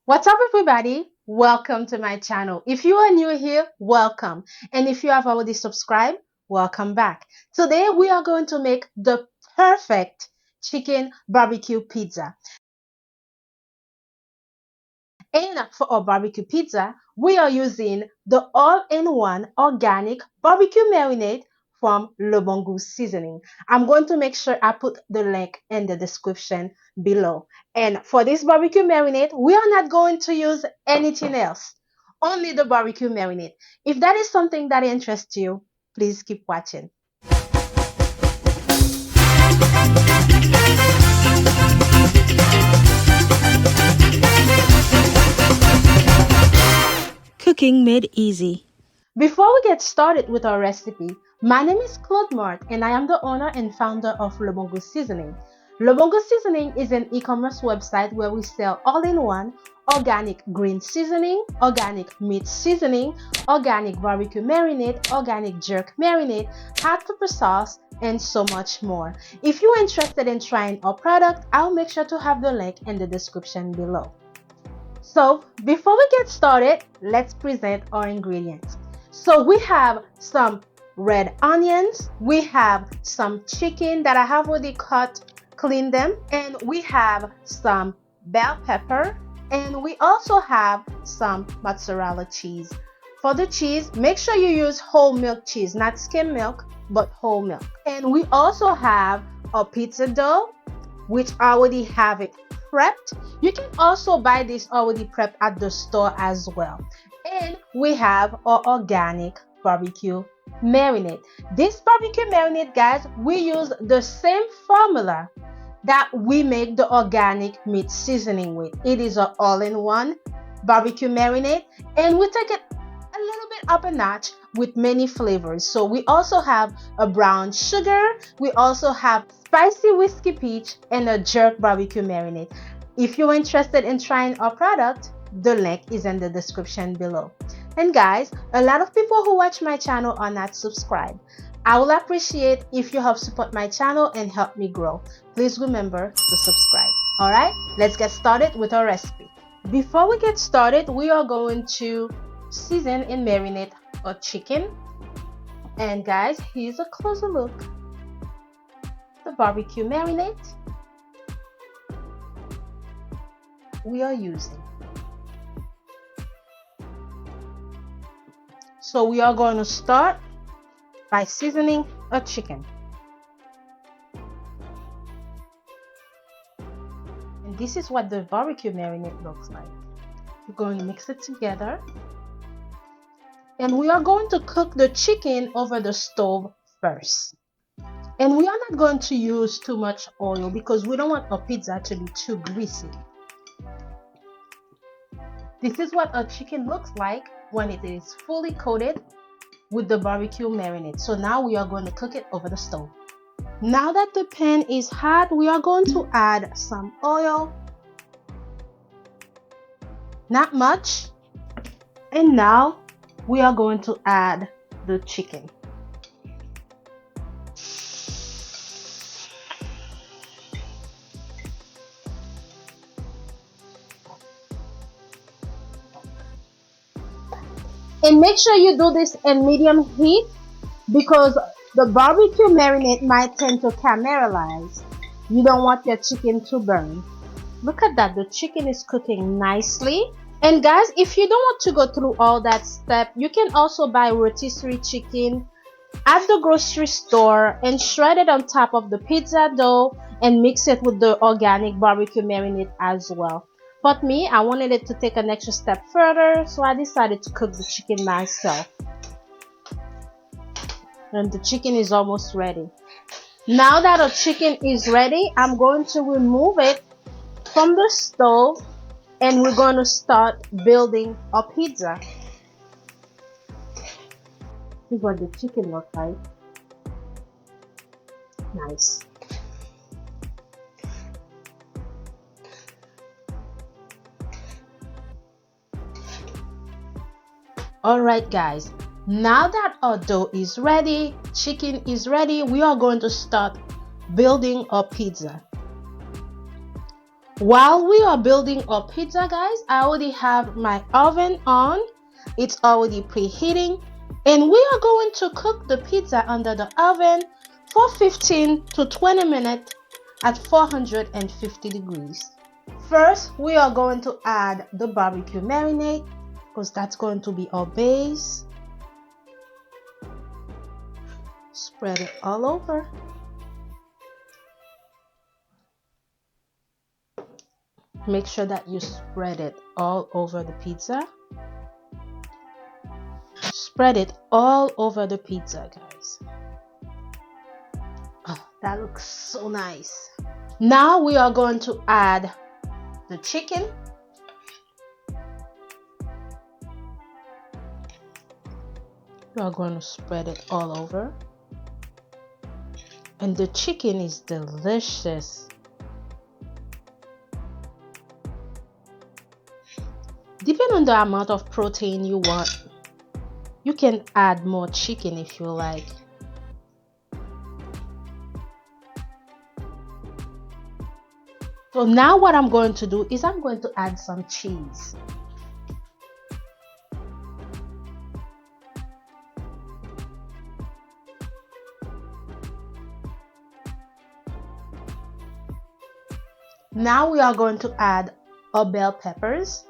What's up, everybody? Welcome to my channel. If you are new here, welcome. And if you have already subscribed, welcome back. Today, we are going to make the perfect chicken barbecue pizza. And for our barbecue pizza, we are using the all-in-one organic barbecue marinade from Bon Gout Seasoning. I'm going to make sure I put the link in the description below. And for this barbecue marinade, we are not going to use anything else, only the barbecue marinade. If that is something that interests you, please keep watching. Cooking made easy. Before we get started with our recipe, my name is Claude Mart and I am the owner and founder of Bon Gout Seasoning. Bon Gout Seasoning is an e-commerce website where we sell all-in-one organic green seasoning, organic meat seasoning, organic barbecue marinade, organic jerk marinade, hot pepper sauce, and so much more. If you're interested in trying our product, I'll make sure to have the link in the description below. So before we get started, let's present our ingredients. So we have some red onions, we have some chicken that I have already cut, cleaned them, and we have some bell pepper, and we also have some mozzarella cheese. For the cheese, make sure you use whole milk cheese, not skim milk, but whole milk. And we also have a pizza dough, which I already have it prepped. You can also buy this already prepped at the store as well. And we have our organic barbecue marinade. This barbecue marinade, guys, we use the same formula that we make the organic meat seasoning with. It is an all-in-one barbecue marinade, and we take it a little bit up a notch with many flavors. So we also have a brown sugar, we also have spicy whiskey peach, and a jerk barbecue marinade. If you're interested in trying our product, the link is in the description below. And guys, a lot of people who watch my channel are not subscribed. I will appreciate if you help support my channel and help me grow. Please remember to subscribe. Alright, let's get started with our recipe. Before we get started, we are going to season and marinate our chicken. And guys, here's a closer look. The barbecue marinade we are using. So we are going to start by seasoning a chicken. And this is what the barbecue marinade looks like. We're going to mix it together. And we are going to cook the chicken over the stove first. And we are not going to use too much oil because we don't want our pizza to be too greasy. This is what our chicken looks like when it is fully coated with the barbecue marinade. So now we are going to cook it over the stove. Now that the pan is hot, we are going to add some oil. Not much. And now we are going to add the chicken. And make sure you do this in medium heat because the barbecue marinade might tend to caramelize. You don't want your chicken to burn. Look at that, the chicken is cooking nicely. And guys, if you don't want to go through all that step, you can also buy rotisserie chicken at the grocery store and shred it on top of the pizza dough and mix it with the organic barbecue marinade as well. But me, I wanted it to take an extra step further, so I decided to cook the chicken myself. And the chicken is almost ready. Now that our chicken is ready, I'm going to remove it from the stove and we're going to start building our pizza. This is what the chicken looks like. Nice. Alright guys, now that our dough is ready, chicken is ready, we are going to start building our pizza. While we are building our pizza, guys, I already have my oven on. It's already preheating, and we are going to cook the pizza under the oven for 15 to 20 minutes at 450 degrees. First, we are going to add the barbecue marinade because that's going to be our base. Spread it all over. Make sure that you spread it all over the pizza. Spread it all over the pizza, guys. Oh, that looks so nice. Now we are going to add the chicken. We are going to spread it all over. And the chicken is delicious. Depending on the amount of protein you want, you can add more chicken if you like. So now what I'm going to do is I'm going to add some cheese. Now we are going to add our bell peppers.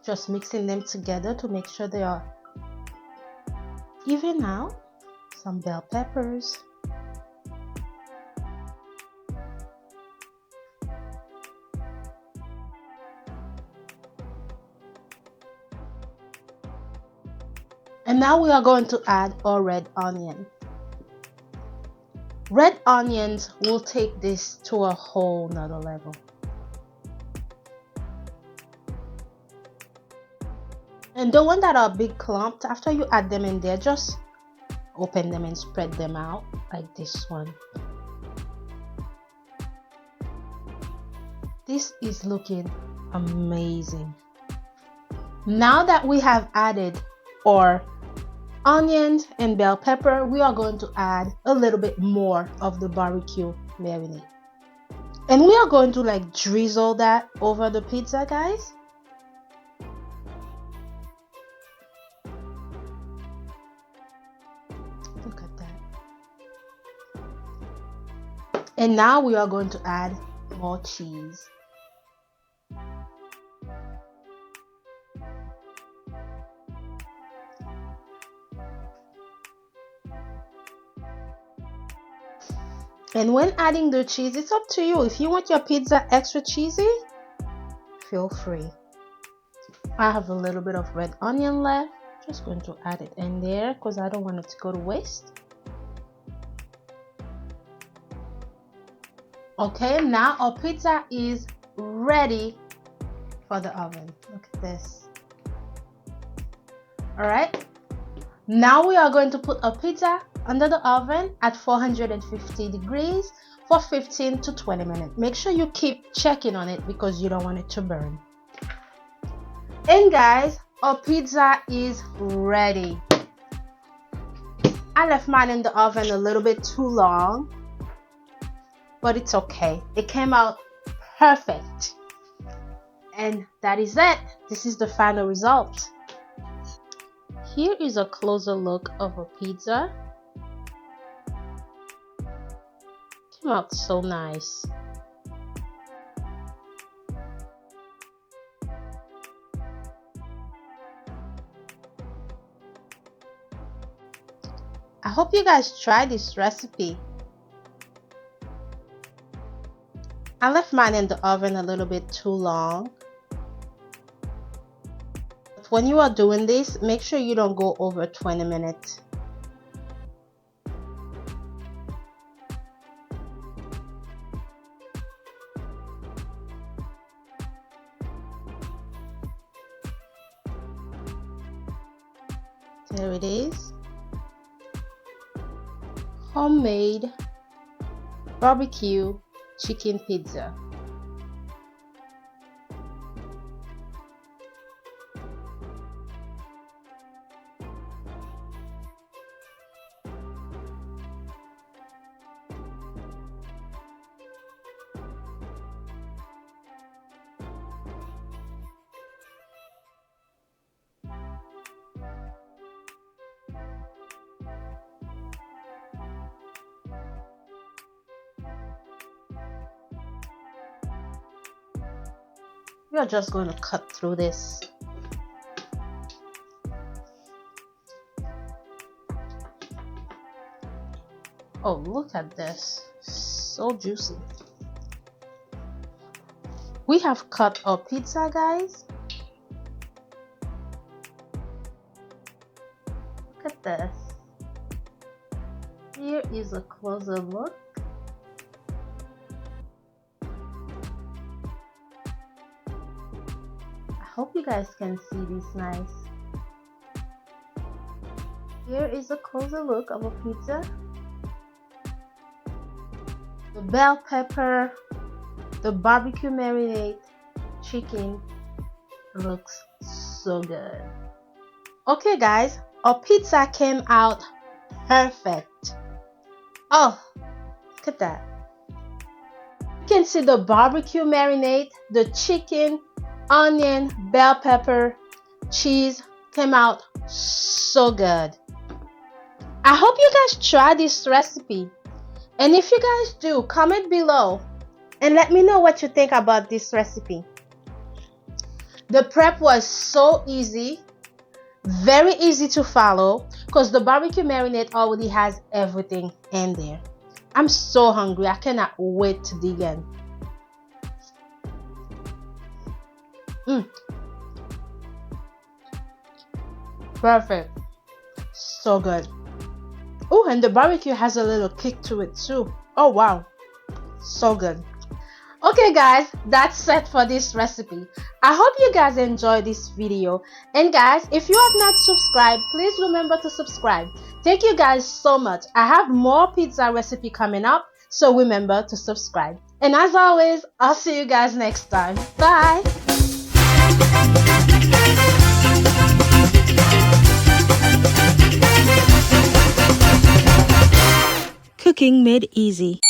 Just mixing them together to make sure they are even out. Some bell peppers. And now we are going to add our red onion. Red onions will take this to a whole nother level. And the ones that are big clumped, after you add them in there, just open them and spread them out like this one. This is looking amazing. Now that we have added our onions and bell pepper, we are going to add a little bit more of the barbecue marinade. And we are going to like drizzle that over the pizza, guys. Look at that. And now we are going to add more cheese. And when adding the cheese, it's up to you. If you want your pizza extra cheesy, feel free. I have a little bit of red onion left. Just going to add it in there because I don't want it to go to waste. Okay, now our pizza is ready for the oven. Look at this. All right. Now we are going to put our pizza under the oven at 450 degrees for 15 to 20 minutes. Make sure you keep checking on it because you don't want it to burn. And guys, our pizza is ready. I left mine in the oven a little bit too long, but it's okay. It came out perfect. And that is it. This is the final result. Here is a closer look of a pizza. Came out so nice. I hope you guys try this recipe. I left mine in the oven a little bit too long. But when you are doing this, make sure you don't go over 20 minutes. There it is. Homemade barbecue chicken pizza. We are just going to cut through this. Oh, look at this. So juicy. We have cut our pizza, guys. Look at this. Here is a closer look. I hope you guys can see this nice. Here is a closer look of a pizza. The bell pepper, the barbecue marinade, chicken looks so good. Okay guys, our pizza came out perfect. Oh, look at that. You can see the barbecue marinade, the chicken, onion, bell pepper, cheese came out so good. I hope you guys try this recipe. And if you guys do, comment below and let me know what you think about this recipe. The prep was so easy, very easy to follow because the barbecue marinade already has everything in there. I'm so hungry. I cannot wait to dig in. Perfect. So good. Oh, and the barbecue has a little kick to it too. Oh wow, so good. Okay guys, that's it for this recipe. I hope you guys enjoyed this video, and guys, if you have not subscribed, please remember to subscribe. Thank you guys so much. I have more pizza recipe coming up, so remember to subscribe. And as always, I'll see you guys next time. Bye. Cooking made easy.